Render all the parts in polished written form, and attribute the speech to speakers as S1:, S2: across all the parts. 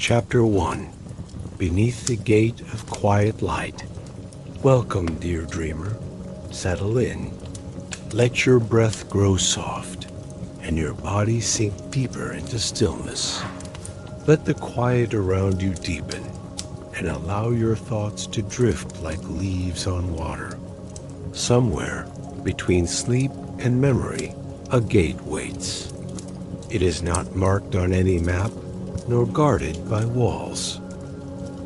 S1: Chapter 1. Beneath the Gate of Quiet Light. Welcome, dear dreamer. Settle in. Let your breath grow soft, and your body sink deeper into stillness. Let the quiet around you deepen, and allow your thoughts to drift like leaves on water. Somewhere between sleep and memory, a gate waits. It is not marked on any map, nor guarded by walls.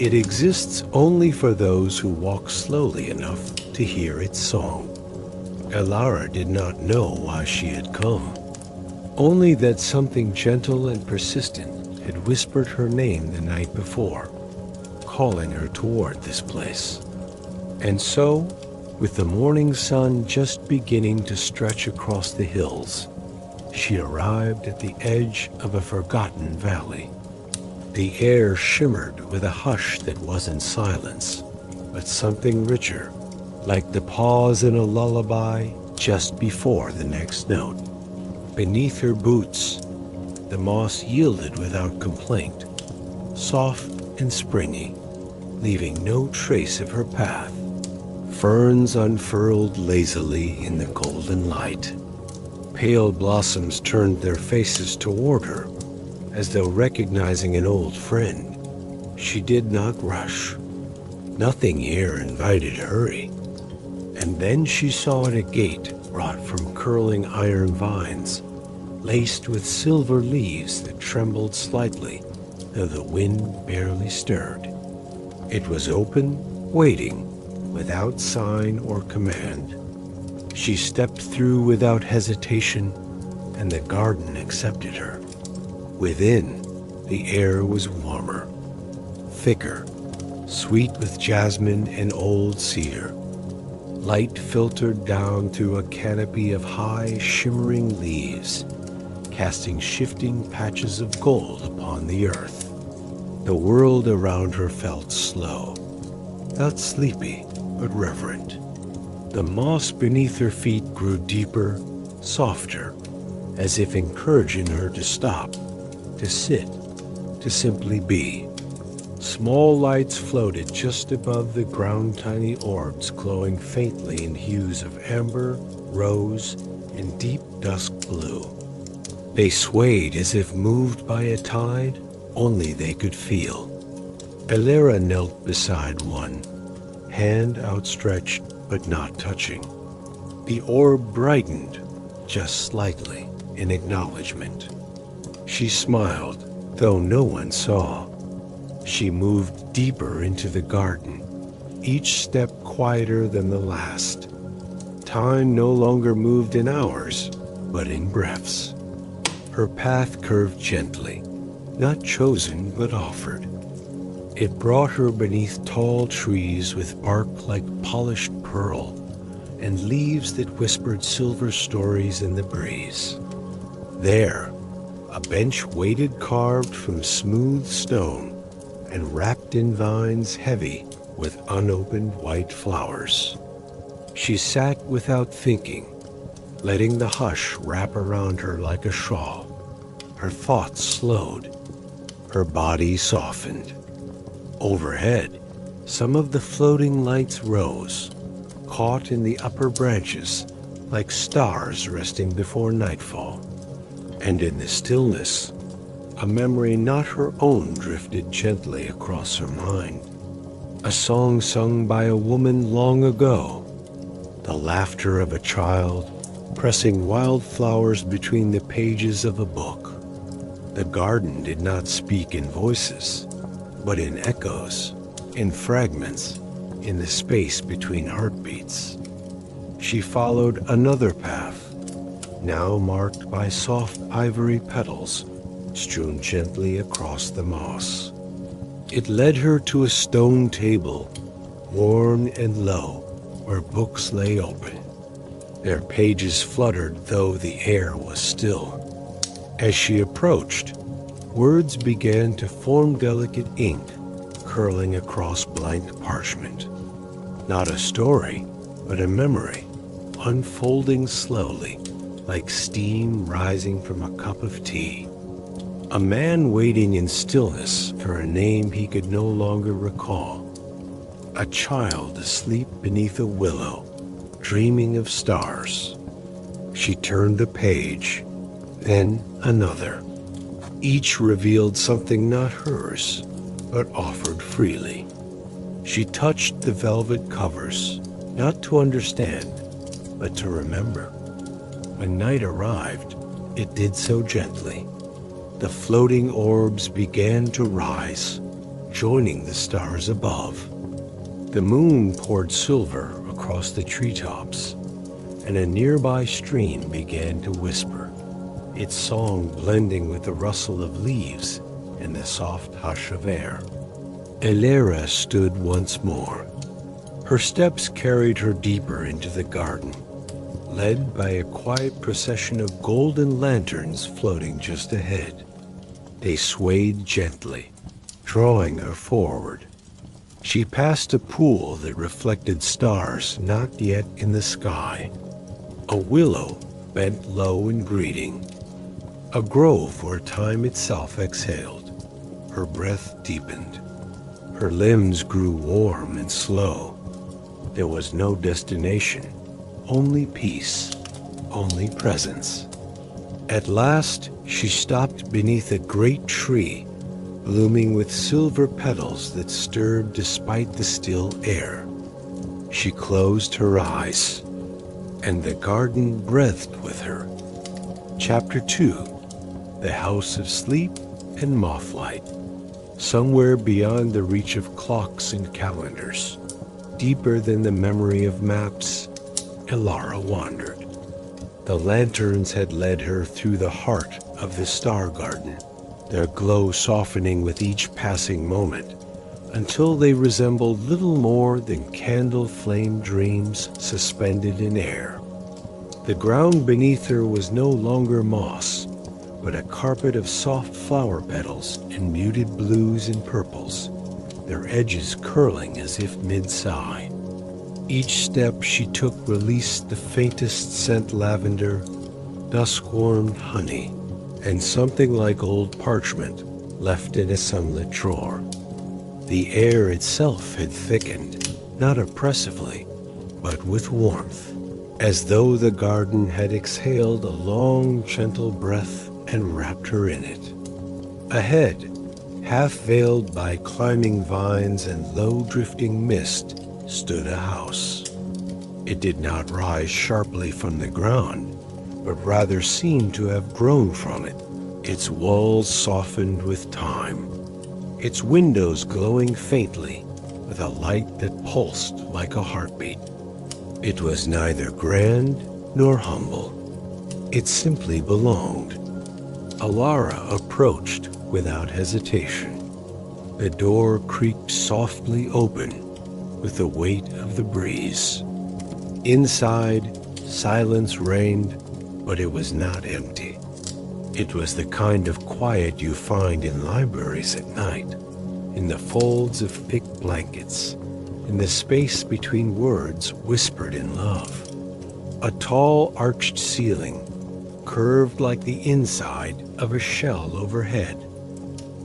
S1: It exists only for those who walk slowly enough to hear its song. Elara did not know why she had come, only that something gentle and persistent had whispered her name the night before, calling her toward this place. And so, with the morning sun just beginning to stretch across the hills, she arrived at the edge of a forgotten valley. The air shimmered with a hush that wasn't silence, but something richer, like the pause in a lullaby just before the next note. Beneath her boots, the moss yielded without complaint, soft and springy, leaving no trace of her path. Ferns unfurled lazily in the golden light. Pale blossoms turned their faces toward her, as though recognizing an old friend. She did not rush. Nothing here invited hurry. And then she saw at a gate wrought from curling iron vines, laced with silver leaves that trembled slightly, though the wind barely stirred. It was open, waiting, without sign or command. She stepped through without hesitation, and the garden accepted her. Within, the air was warmer, thicker, sweet with jasmine and old cedar. Light filtered down through a canopy of high, shimmering leaves, casting shifting patches of gold upon the earth. The world around her felt slow, not sleepy, but reverent. The moss beneath her feet grew deeper, softer, as if encouraging her to stop, to sit, to simply be. Small lights floated just above the ground, tiny orbs glowing faintly in hues of amber, rose, and deep dusk blue. They swayed as if moved by a tide only they could feel. Elara knelt beside one, hand outstretched but not touching. The orb brightened just slightly in acknowledgement. She smiled, though no one saw. She moved deeper into the garden, each step quieter than the last. Time no longer moved in hours, but in breaths. Her path curved gently, not chosen but offered. It brought her beneath tall trees with bark like polished pearl, and leaves that whispered silver stories in the breeze. There, a bench waited carved from smooth stone and wrapped in vines heavy with unopened white flowers. She sat without thinking, letting the hush wrap around her like a shawl. Her thoughts slowed, her body softened. Overhead, some of the floating lights rose, caught in the upper branches like stars resting before nightfall. And in the stillness, a memory not her own drifted gently across her mind. A song sung by a woman long ago, the laughter of a child pressing wildflowers between the pages of a book. The garden did not speak in voices, but in echoes, in fragments, in the space between heartbeats. She followed another path, now marked by soft ivory petals strewn gently across the moss. It led her to a stone table, worn and low, where books lay open. Their pages fluttered, though the air was still. As she approached, words began to form delicate ink, curling across blank parchment. Not a story, but a memory, unfolding slowly, like steam rising from a cup of tea. A man waiting in stillness for a name he could no longer recall. A child asleep beneath a willow, dreaming of stars. She turned a page, then another. Each revealed something not hers, but offered freely. She touched the velvet covers, not to understand, but to remember. When night arrived, it did so gently. The floating orbs began to rise, joining the stars above. The moon poured silver across the treetops, and a nearby stream began to whisper, its song blending with the rustle of leaves and the soft hush of air. Elara stood once more. Her steps carried her deeper into the garden, led by a quiet procession of golden lanterns floating just ahead. They swayed gently, drawing her forward. She passed a pool that reflected stars not yet in the sky. A willow bent low in greeting. A grove where time itself exhaled. Her breath deepened. Her limbs grew warm and slow. There was no destination, only peace, only presence. At last, she stopped beneath a great tree, blooming with silver petals that stirred despite the still air. She closed her eyes, and the garden breathed with her. Chapter 2. The House of Sleep and Moth-Light. Somewhere beyond the reach of clocks and calendars, deeper than the memory of maps, Elara wandered. The lanterns had led her through the heart of the star garden, their glow softening with each passing moment, until they resembled little more than candle-flame dreams suspended in air. The ground beneath her was no longer moss, but a carpet of soft flower petals in muted blues and purples, their edges curling as if mid-sigh. Each step she took released the faintest scent lavender, dusk-warmed honey, and something like old parchment left in a sunlit drawer. The air itself had thickened, not oppressively, but with warmth, as though the garden had exhaled a long, gentle breath and wrapped her in it. Ahead, half veiled by climbing vines and low drifting mist, stood a house. It did not rise sharply from the ground, but rather seemed to have grown from it, its walls softened with time, its windows glowing faintly with a light that pulsed like a heartbeat. It was neither grand nor humble. It simply belonged. Elara approached without hesitation. The door creaked softly open with the weight of the breeze. Inside, silence reigned, but it was not empty. It was the kind of quiet you find in libraries at night, in the folds of thick blankets, in the space between words whispered in love. A tall arched ceiling, curved like the inside of a shell overhead.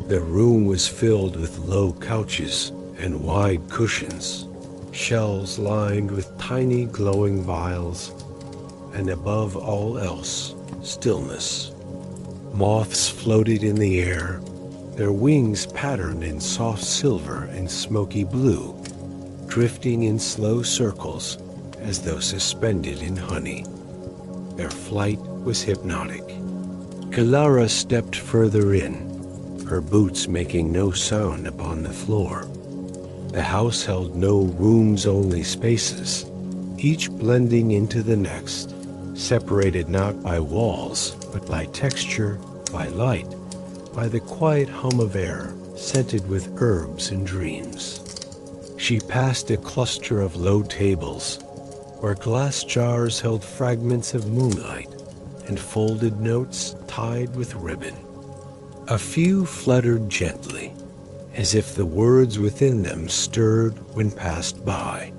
S1: The room was filled with low couches and wide cushions, shelves lined with tiny glowing vials, and above all else, stillness. Moths floated in the air, their wings patterned in soft silver and smoky blue, drifting in slow circles as though suspended in honey. Their flight was hypnotic. Elara stepped further in, her boots making no sound upon the floor. The house held no rooms-only spaces, each blending into the next, separated not by walls, but by texture, by light, by the quiet hum of air, scented with herbs and dreams. She passed a cluster of low tables, where glass jars held fragments of moonlight and folded notes tied with ribbon. A few fluttered gently, as if the words within them stirred when passed by.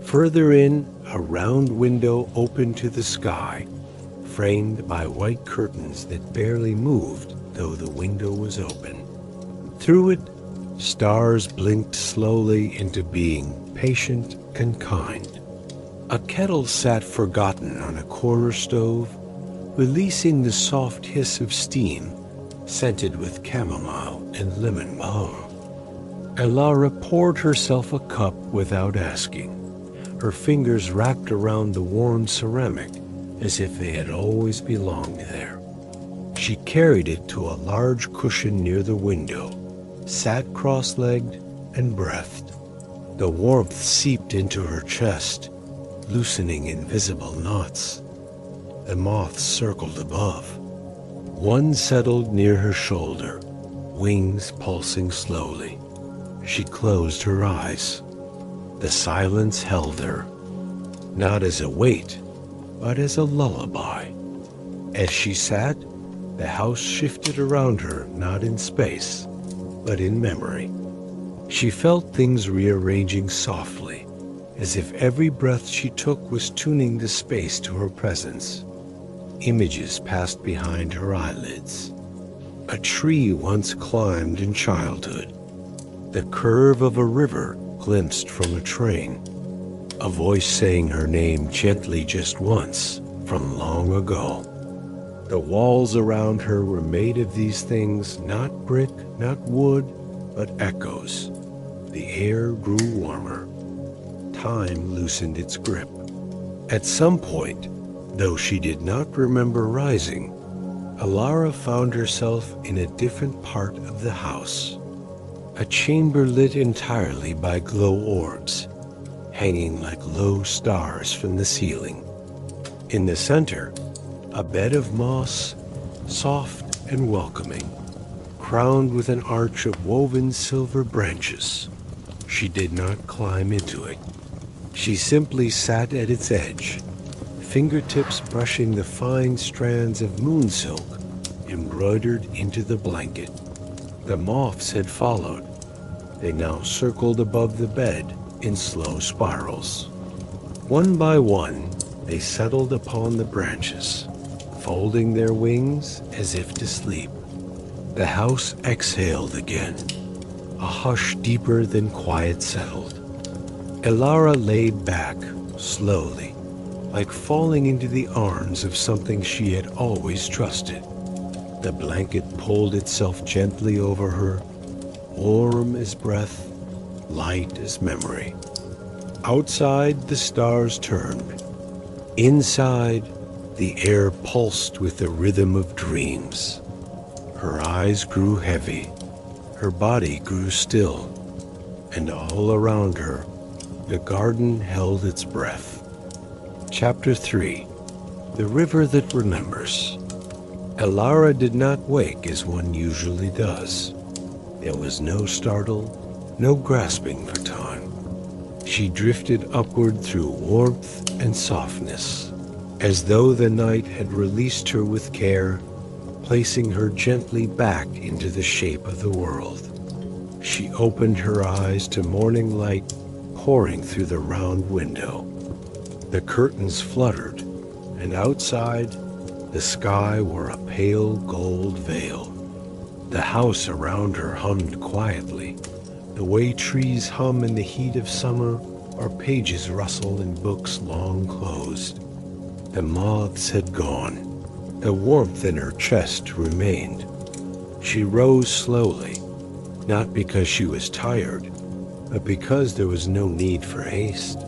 S1: Further in, a round window opened to the sky, framed by white curtains that barely moved though the window was open. Through it, stars blinked slowly into being, patient and kind. A kettle sat forgotten on a corner stove, releasing the soft hiss of steam, scented with chamomile and lemon balm. Elara poured herself a cup without asking, her fingers wrapped around the warm ceramic as if they had always belonged there. She carried it to a large cushion near the window, sat cross-legged and breathed. The warmth seeped into her chest, loosening invisible knots. The moths circled above. One settled near her shoulder, wings pulsing slowly. She closed her eyes. The silence held her, not as a weight, but as a lullaby. As she sat, the house shifted around her, not in space, but in memory. She felt things rearranging softly, as if every breath she took was tuning the space to her presence. Images passed behind her eyelids. A tree once climbed in childhood. The curve of a river glimpsed from a train. A voice saying her name gently just once from long ago. The walls around her were made of these things, not brick, not wood, but echoes. The air grew warmer. Time loosened its grip. At some point, though she did not remember rising, Elara found herself in a different part of the house. A chamber lit entirely by glow orbs, hanging like low stars from the ceiling. In the center, a bed of moss, soft and welcoming, crowned with an arch of woven silver branches. She did not climb into it. She simply sat at its edge, fingertips brushing the fine strands of moon silk embroidered into the blanket. The moths had followed. They now circled above the bed in slow spirals. One by one, they settled upon the branches, folding their wings as if to sleep. The house exhaled again. A hush deeper than quiet settled. Elara laid back, slowly, like falling into the arms of something she had always trusted. The blanket pulled itself gently over her, warm as breath, light as memory. Outside, the stars turned. Inside, the air pulsed with the rhythm of dreams. Her eyes grew heavy. Her body grew still. And all around her, the garden held its breath. Chapter 3. The River That Remembers. Elara did not wake as one usually does. There was no startle, no grasping for time. She drifted upward through warmth and softness, as though the night had released her with care, placing her gently back into the shape of the world. She opened her eyes to morning light pouring through the round window. The curtains fluttered, and outside, the sky wore a pale gold veil. The house around her hummed quietly, the way trees hum in the heat of summer or pages rustle in books long closed. The moths had gone. The warmth in her chest remained. She rose slowly, not because she was tired, but because there was no need for haste.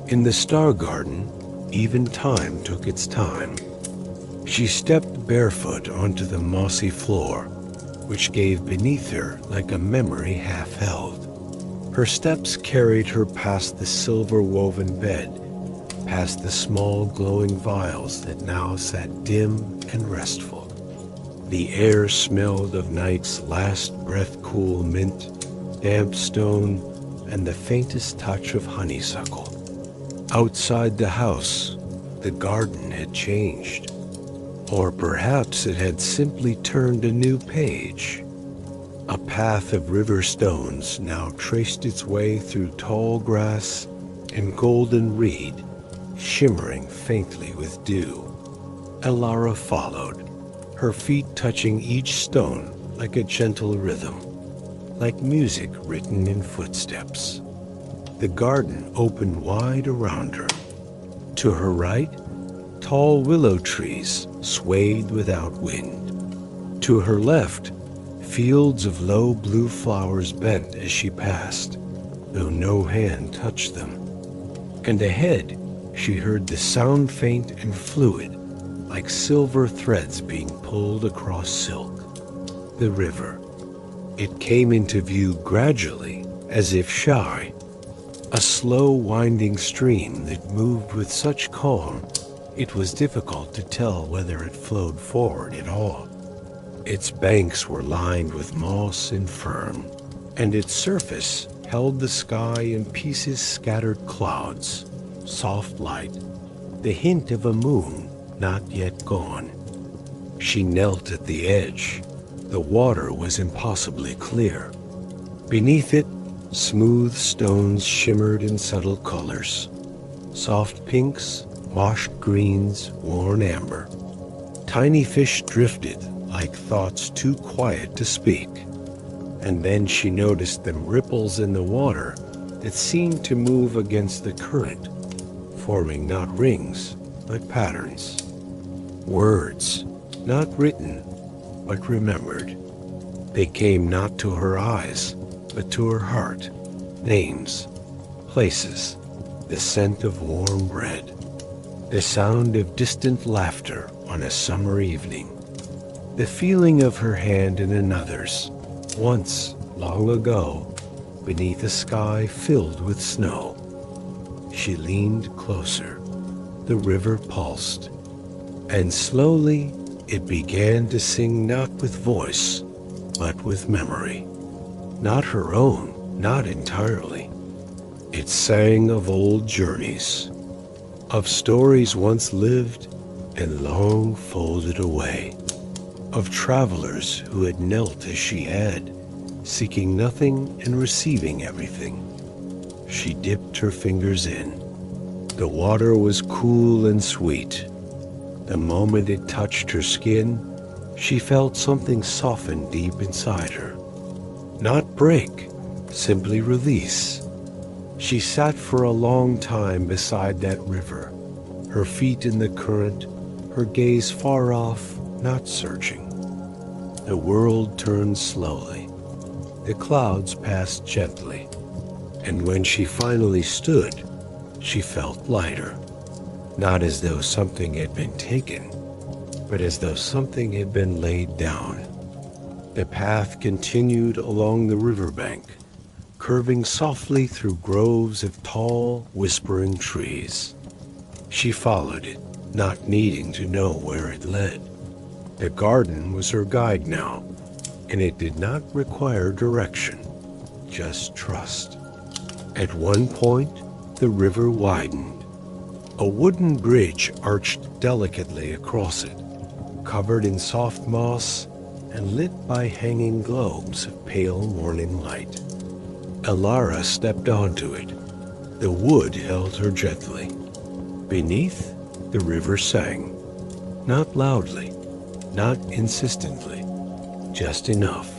S1: In the star garden, even time took its time. She stepped barefoot onto the mossy floor, which gave beneath her like a memory half held. Her steps carried her past the silver-woven bed, past the small glowing vials that now sat dim and restful. The air smelled of night's last breath-cool mint, damp stone, and the faintest touch of honeysuckle. Outside the house, the garden had changed. Or perhaps it had simply turned a new page. A path of river stones now traced its way through tall grass and golden reed, shimmering faintly with dew. Elara followed, her feet touching each stone like a gentle rhythm, like music written in footsteps. The garden opened wide around her. To her right, tall willow trees swayed without wind. To her left, fields of low blue flowers bent as she passed, though no hand touched them. And ahead, she heard the sound faint and fluid, like silver threads being pulled across silk. The river. It came into view gradually, as if shy, a slow winding stream that moved with such calm it was difficult to tell whether it flowed forward at all. Its banks were lined with moss and fern, and its surface held the sky in pieces scattered clouds, soft light, the hint of a moon not yet gone. She knelt at the edge. The water was impossibly clear. Beneath it, smooth stones shimmered in subtle colors, soft pinks, washed greens, worn amber. Tiny fish drifted like thoughts too quiet to speak, and then she noticed them ripples in the water that seemed to move against the current, forming not rings, but patterns. Words, not written, but remembered. They came not to her eyes, but to her heart. Names, places, the scent of warm bread, the sound of distant laughter on a summer evening, the feeling of her hand in another's, once, long ago, beneath a sky filled with snow. She leaned closer. The river pulsed, and slowly it began to sing not with voice, but with memory. Not her own, not entirely. It sang of old journeys, of stories once lived and long folded away, of travelers who had knelt as she had, seeking nothing and receiving everything. She dipped her fingers in. The water was cool and sweet. The moment it touched her skin, she felt something soften deep inside her. Not break, simply release. She sat for a long time beside that river, her feet in the current, her gaze far off, not searching. The world turned slowly. The clouds passed gently, and when she finally stood, she felt lighter, not as though something had been taken, but as though something had been laid down. The path continued along the riverbank, curving softly through groves of tall, whispering trees. She followed it, not needing to know where it led. The garden was her guide now, and it did not require direction, just trust. At one point, the river widened. A wooden bridge arched delicately across it, covered in soft moss and lit by hanging globes of pale morning light. Elara stepped onto it. The wood held her gently. Beneath, the river sang, not loudly, not insistently, just enough.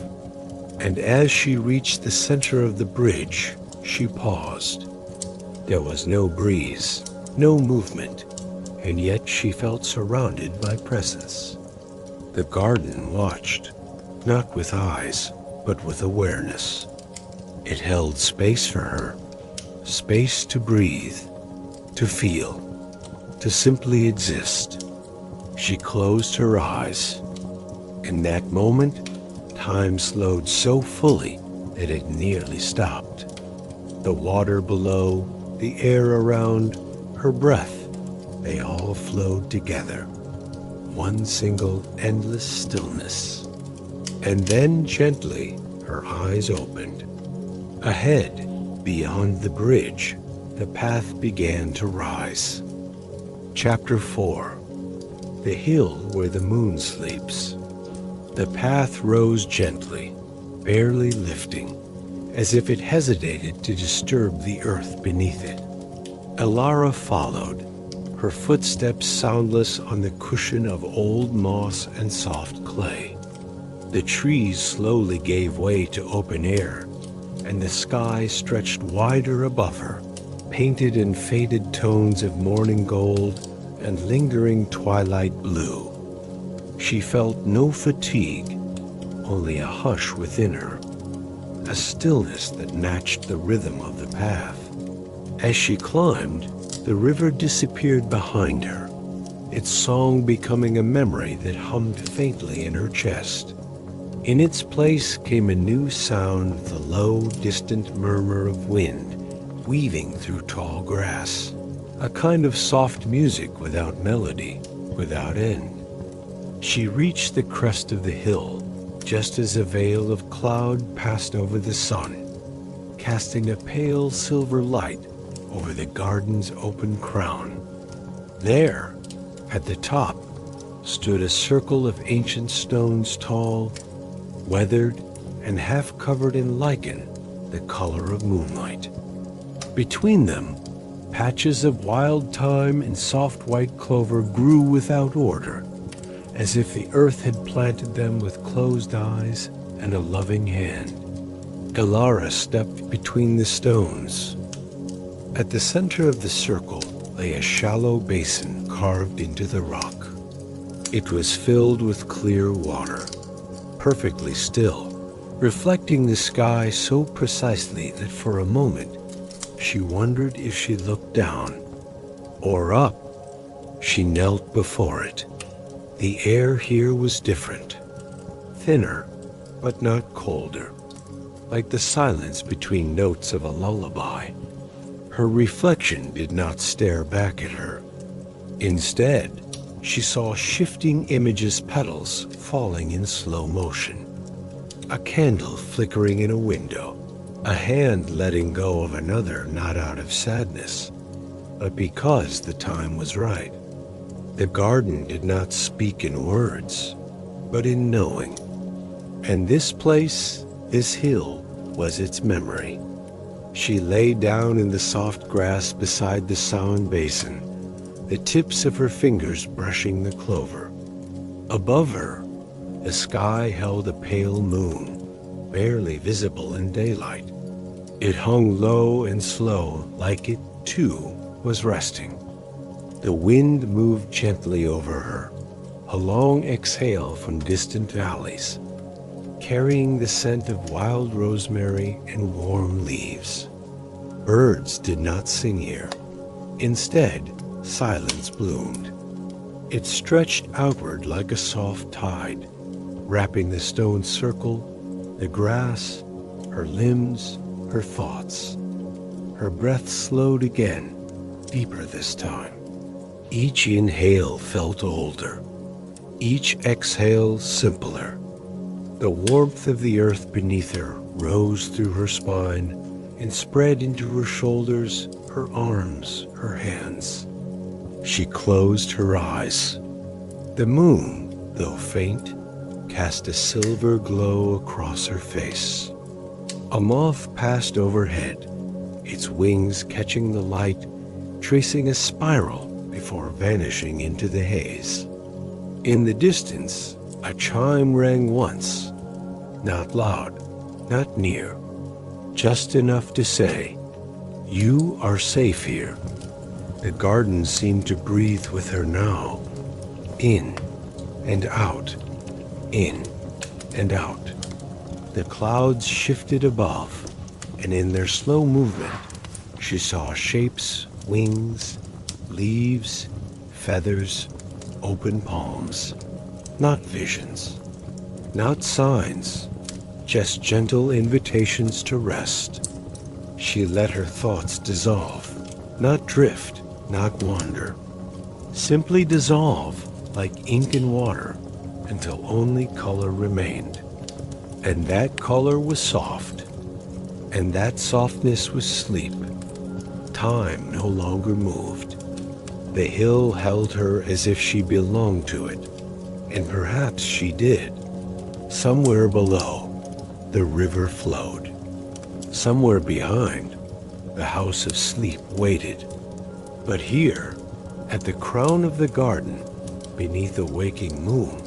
S1: And as she reached the center of the bridge, she paused. There was no breeze, no movement, and yet she felt surrounded by presence. The garden watched, not with eyes, but with awareness. It held space for her, space to breathe, to feel, to simply exist. She closed her eyes. In that moment, time slowed so fully that it nearly stopped. The water below, the air around, her breath, they all flowed together. One single endless stillness. And then gently, her eyes opened. Ahead, beyond the bridge, the path began to rise. Chapter 4. The hill where the moon sleeps. The path rose gently, barely lifting, as if it hesitated to disturb the earth beneath it. Elara followed, her footsteps soundless on the cushion of old moss and soft clay. The trees slowly gave way to open air, and the sky stretched wider above her, painted in faded tones of morning gold and lingering twilight blue. She felt no fatigue, only a hush within her, a stillness that matched the rhythm of the path. As she climbed, the river disappeared behind her, its song becoming a memory that hummed faintly in her chest. In its place came a new sound, the low, distant murmur of wind weaving through tall grass, a kind of soft music without melody, without end. She reached the crest of the hill just as a veil of cloud passed over the sun, casting a pale silver light over the garden's open crown. There, at the top, stood a circle of ancient stones tall, weathered, and half covered in lichen, the color of moonlight. Between them, patches of wild thyme and soft white clover grew without order, as if the earth had planted them with closed eyes and a loving hand. Elara stepped between the stones. At the center of the circle lay a shallow basin carved into the rock. It was filled with clear water, perfectly still, reflecting the sky so precisely that for a moment she wondered if she looked down or up. She knelt before it. The air here was different, thinner, but not colder, like the silence between notes of a lullaby. Her reflection did not stare back at her. Instead, she saw shifting images' petals falling in slow motion. A candle flickering in a window, a hand letting go of another not out of sadness, but because the time was right. The garden did not speak in words, but in knowing. And this place, this hill, was its memory. She lay down in the soft grass beside the sound basin, the tips of her fingers brushing the clover. Above her, the sky held a pale moon, barely visible in daylight. It hung low and slow, like it, too, was resting. The wind moved gently over her, a long exhale from distant valleys, carrying the scent of wild rosemary and warm leaves. Birds did not sing here. Instead, silence bloomed. It stretched outward like a soft tide, wrapping the stone circle, the grass, her limbs, her thoughts. Her breath slowed again, deeper this time. Each inhale felt older, each exhale simpler. The warmth of the earth beneath her rose through her spine and spread into her shoulders, her arms, her hands. She closed her eyes. The moon, though faint, cast a silver glow across her face. A moth passed overhead, its wings catching the light, tracing a spiral before vanishing into the haze. In the distance, a chime rang once, not loud, not near, just enough to say, "You are safe here." The garden seemed to breathe with her now, in and out, in and out. The clouds shifted above, and in their slow movement, she saw shapes, wings, leaves, feathers, open palms. Not visions, not signs, just gentle invitations to rest. She let her thoughts dissolve, not drift, not wander. Simply dissolve like ink in water until only color remained. And that color was soft, and that softness was sleep. Time no longer moved. The hill held her as if she belonged to it, and perhaps she did. Somewhere below, the river flowed. Somewhere behind, the house of sleep waited. But here, At the crown of the garden, beneath a waking moon,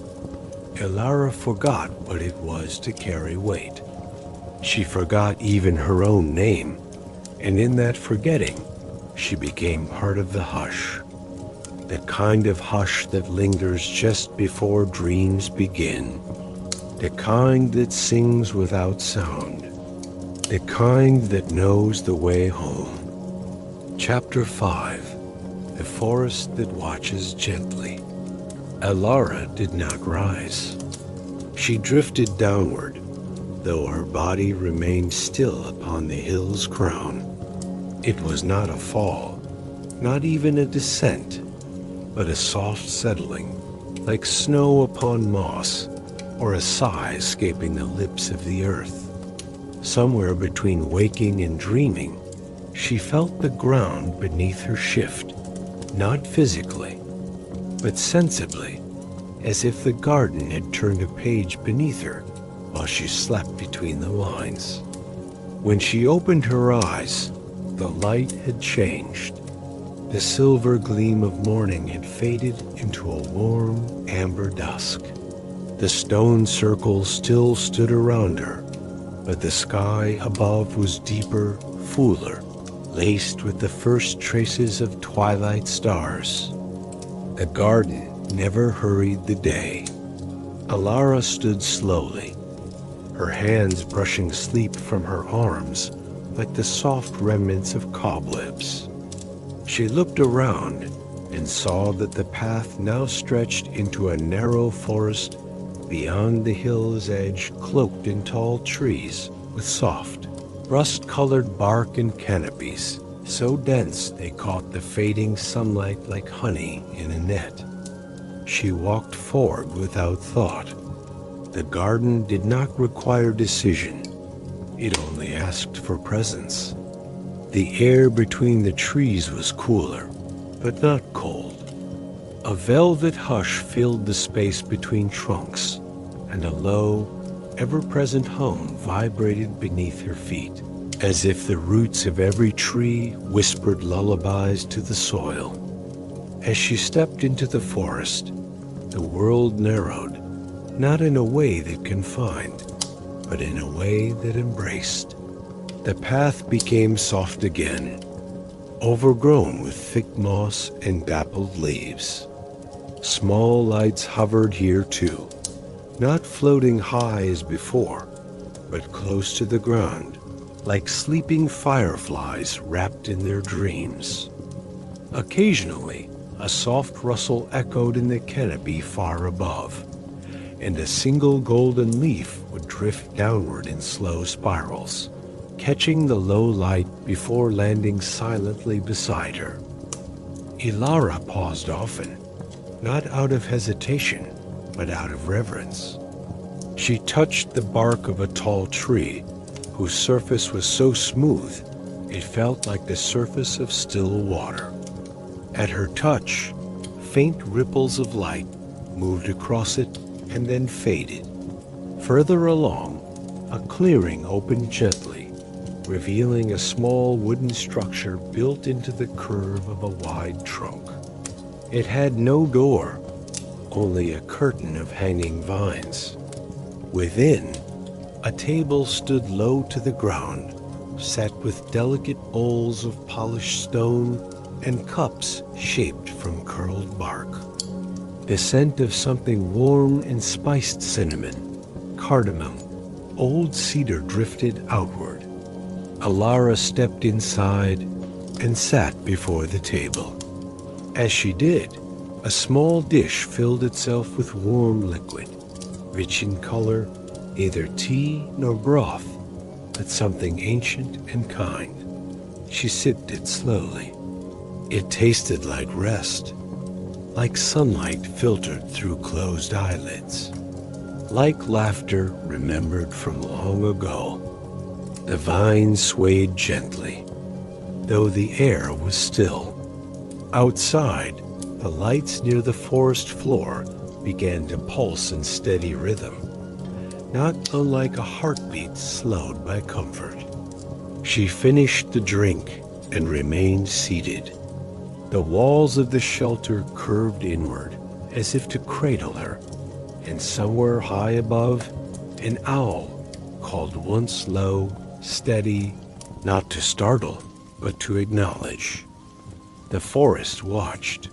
S1: Elara forgot what it was to carry weight. She forgot even her own name, and in that forgetting, she became part of the hush. The kind of hush that lingers just before dreams begin. The kind that sings without sound. The kind that knows the way home. Chapter 5. The Forest That Watches Gently. Elara did not rise. She drifted downward, though her body remained still upon the hill's crown. It was not a fall, not even a descent, but a soft settling, like snow upon moss, or a sigh escaping the lips of the earth. Somewhere between waking and dreaming, she felt the ground beneath her shift, not physically, but sensibly, as if the garden had turned a page beneath her while she slept between the lines. When she opened her eyes, the light had changed. The silver gleam of morning had faded into a warm amber dusk. The stone circles still stood around her, but the sky above was deeper, fuller, laced with the first traces of twilight stars. The garden never hurried the day. Elara stood slowly, her hands brushing sleep from her arms like the soft remnants of cobwebs. She looked around and saw that the path now stretched into a narrow forest beyond the hill's edge, cloaked in tall trees with soft, rust-colored bark and canopies, so dense they caught the fading sunlight like honey in a net. She walked forward without thought. The garden did not require decision. It only asked for presence. The air between the trees was cooler, but not cold. A velvet hush filled the space between trunks, and a low, ever-present hum vibrated beneath her feet, as if the roots of every tree whispered lullabies to the soil. As she stepped into the forest, the world narrowed, not in a way that confined, but in a way that embraced. The path became soft again, overgrown with thick moss and dappled leaves. Small lights hovered here too, not floating high as before, but close to the ground, like sleeping fireflies wrapped in their dreams. Occasionally, a soft rustle echoed in the canopy far above, and a single golden leaf would drift downward in slow spirals, catching the low light before landing silently beside her. Elara paused often, not out of hesitation, but out of reverence. She touched the bark of a tall tree, whose surface was so smooth it felt like the surface of still water. At her touch, faint ripples of light moved across it and then faded. Further along, a clearing opened gently, revealing a small wooden structure built into the curve of a wide trunk. It had no door, only a curtain of hanging vines. Within, a table stood low to the ground, set with delicate bowls of polished stone and cups shaped from curled bark. The scent of something warm and spiced cinnamon, cardamom, old cedar drifted outward. Elara stepped inside and sat before the table. As she did, a small dish filled itself with warm liquid, rich in color, neither tea nor broth, but something ancient and kind. She sipped it slowly. It tasted like rest, like sunlight filtered through closed eyelids, like laughter remembered from long ago. The vines swayed gently, though the air was still. Outside, the lights near the forest floor began to pulse in steady rhythm, not unlike a heartbeat slowed by comfort. She finished the drink and remained seated. The walls of the shelter curved inward, as if to cradle her, and somewhere high above, an owl called once low, steady, not to startle, but to acknowledge. The forest watched,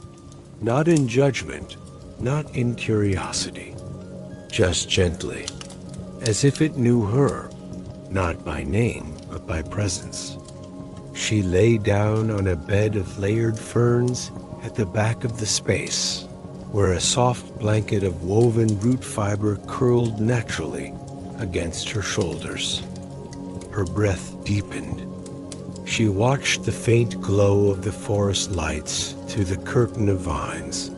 S1: not in judgment, not in curiosity, just gently, as if it knew her, not by name, but by presence. She lay down on a bed of layered ferns at the back of the space, where a soft blanket of woven root fiber curled naturally against her shoulders. Her breath deepened. She watched the faint glow of the forest lights through the curtain of vines,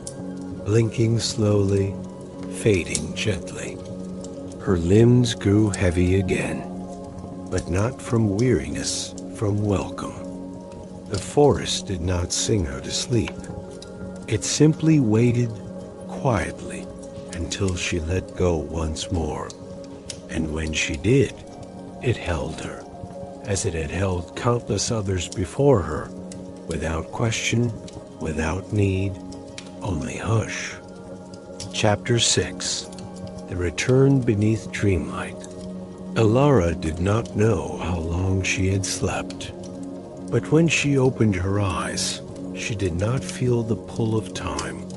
S1: blinking slowly, fading gently. Her limbs grew heavy again, but not from weariness, from welcome. The forest did not sing her to sleep. It simply waited quietly until she let go once more. And when she did, it held her, as it had held countless others before her, without question, without need, only hush. Chapter 6. The Return Beneath Dreamlight. Elara did not know how long she had slept, but when she opened her eyes, she did not feel the pull of time,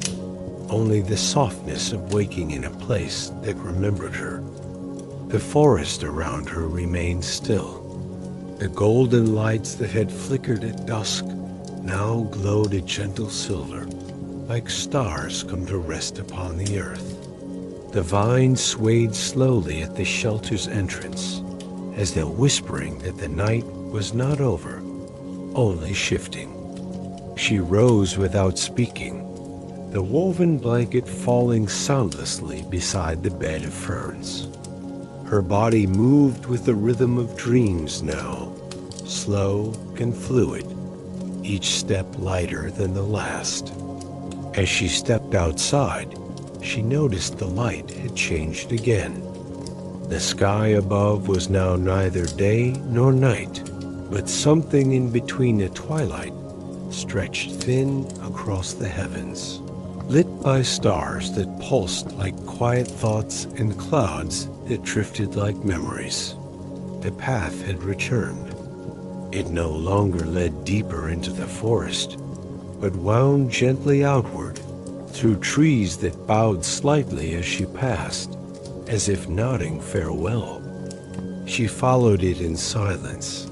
S1: only the softness of waking in a place that remembered her. The forest around her remained still. The golden lights that had flickered at dusk now glowed a gentle silver, like stars come to rest upon the earth. The vines swayed slowly at the shelter's entrance, as though whispering that the night was not over, only shifting. She rose without speaking, the woven blanket falling soundlessly beside the bed of ferns. Her body moved with the rhythm of dreams now, slow and fluid, each step lighter than the last. As she stepped outside, she noticed the light had changed again. The sky above was now neither day nor night, but something in between a twilight stretched thin across the heavens, lit by stars that pulsed like quiet thoughts and clouds that drifted like memories. The path had returned. It no longer led deeper into the forest, but wound gently outward, through trees that bowed slightly as she passed, as if nodding farewell. She followed it in silence,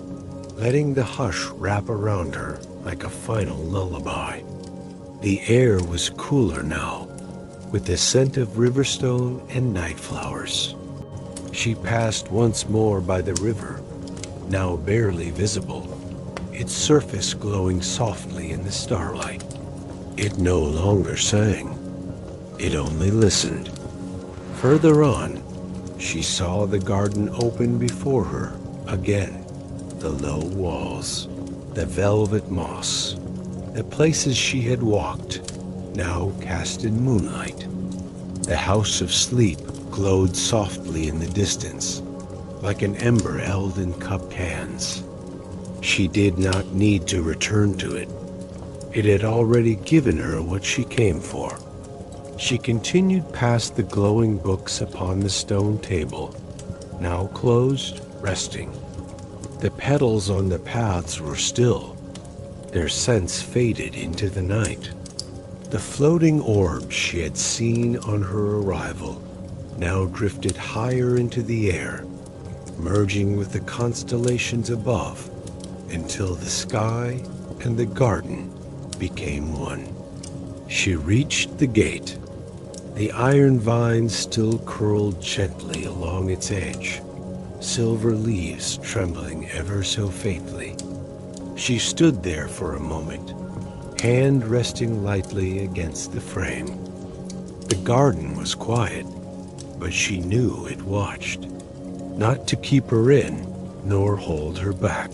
S1: letting the hush wrap around her like a final lullaby. The air was cooler now, with the scent of riverstone and night flowers. She passed once more by the river, now barely visible, its surface glowing softly in the starlight. It no longer sang. It only listened. Further on, she saw the garden open before her again. The low walls, the velvet moss, the places she had walked, now cast in moonlight. The house of sleep glowed softly in the distance, like an ember held in cupped hands. She did not need to return to it. It had already given her what she came for. She continued past the glowing books upon the stone table, now closed, resting. The petals on the paths were still, their scents faded into the night. The floating orbs she had seen on her arrival now drifted higher into the air, merging with the constellations above until the sky and the garden became one. She reached the gate. The iron vines still curled gently along its edge, silver leaves trembling ever so faintly. She stood there for a moment, hand resting lightly against the frame. The garden was quiet, but she knew it watched, not to keep her in, nor hold her back,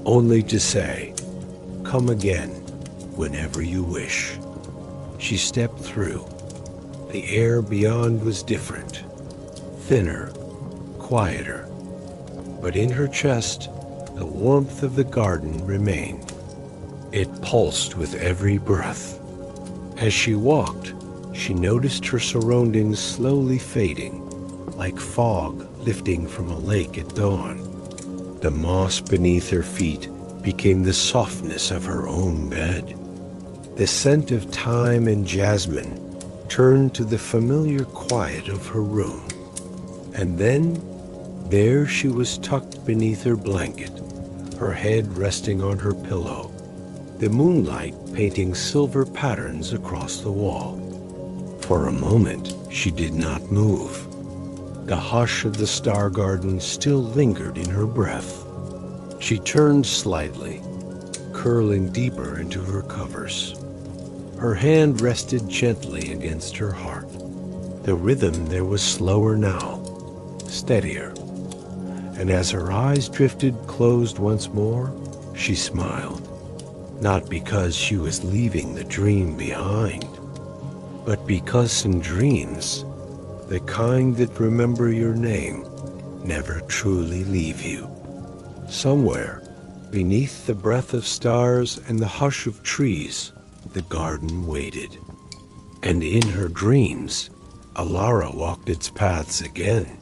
S1: only to say, "Come again, whenever you wish." She stepped through. The air beyond was different, thinner, quieter, but in her chest, the warmth of the garden remained. It pulsed with every breath. As she walked, she noticed her surroundings slowly fading, like fog lifting from a lake at dawn. The moss beneath her feet became the softness of her own bed. The scent of thyme and jasmine turned to the familiar quiet of her room. And then, there she was tucked beneath her blanket, her head resting on her pillow, the moonlight painting silver patterns across the wall. For a moment, she did not move. The hush of the star garden still lingered in her breath. She turned slightly, curling deeper into her covers. Her hand rested gently against her heart. The rhythm there was slower now, steadier. And as her eyes drifted closed once more, she smiled. Not because she was leaving the dream behind, but because in dreams, the kind that remember your name never truly leave you. Somewhere, beneath the breath of stars and the hush of trees, the garden waited. And in her dreams, Elara walked its paths again.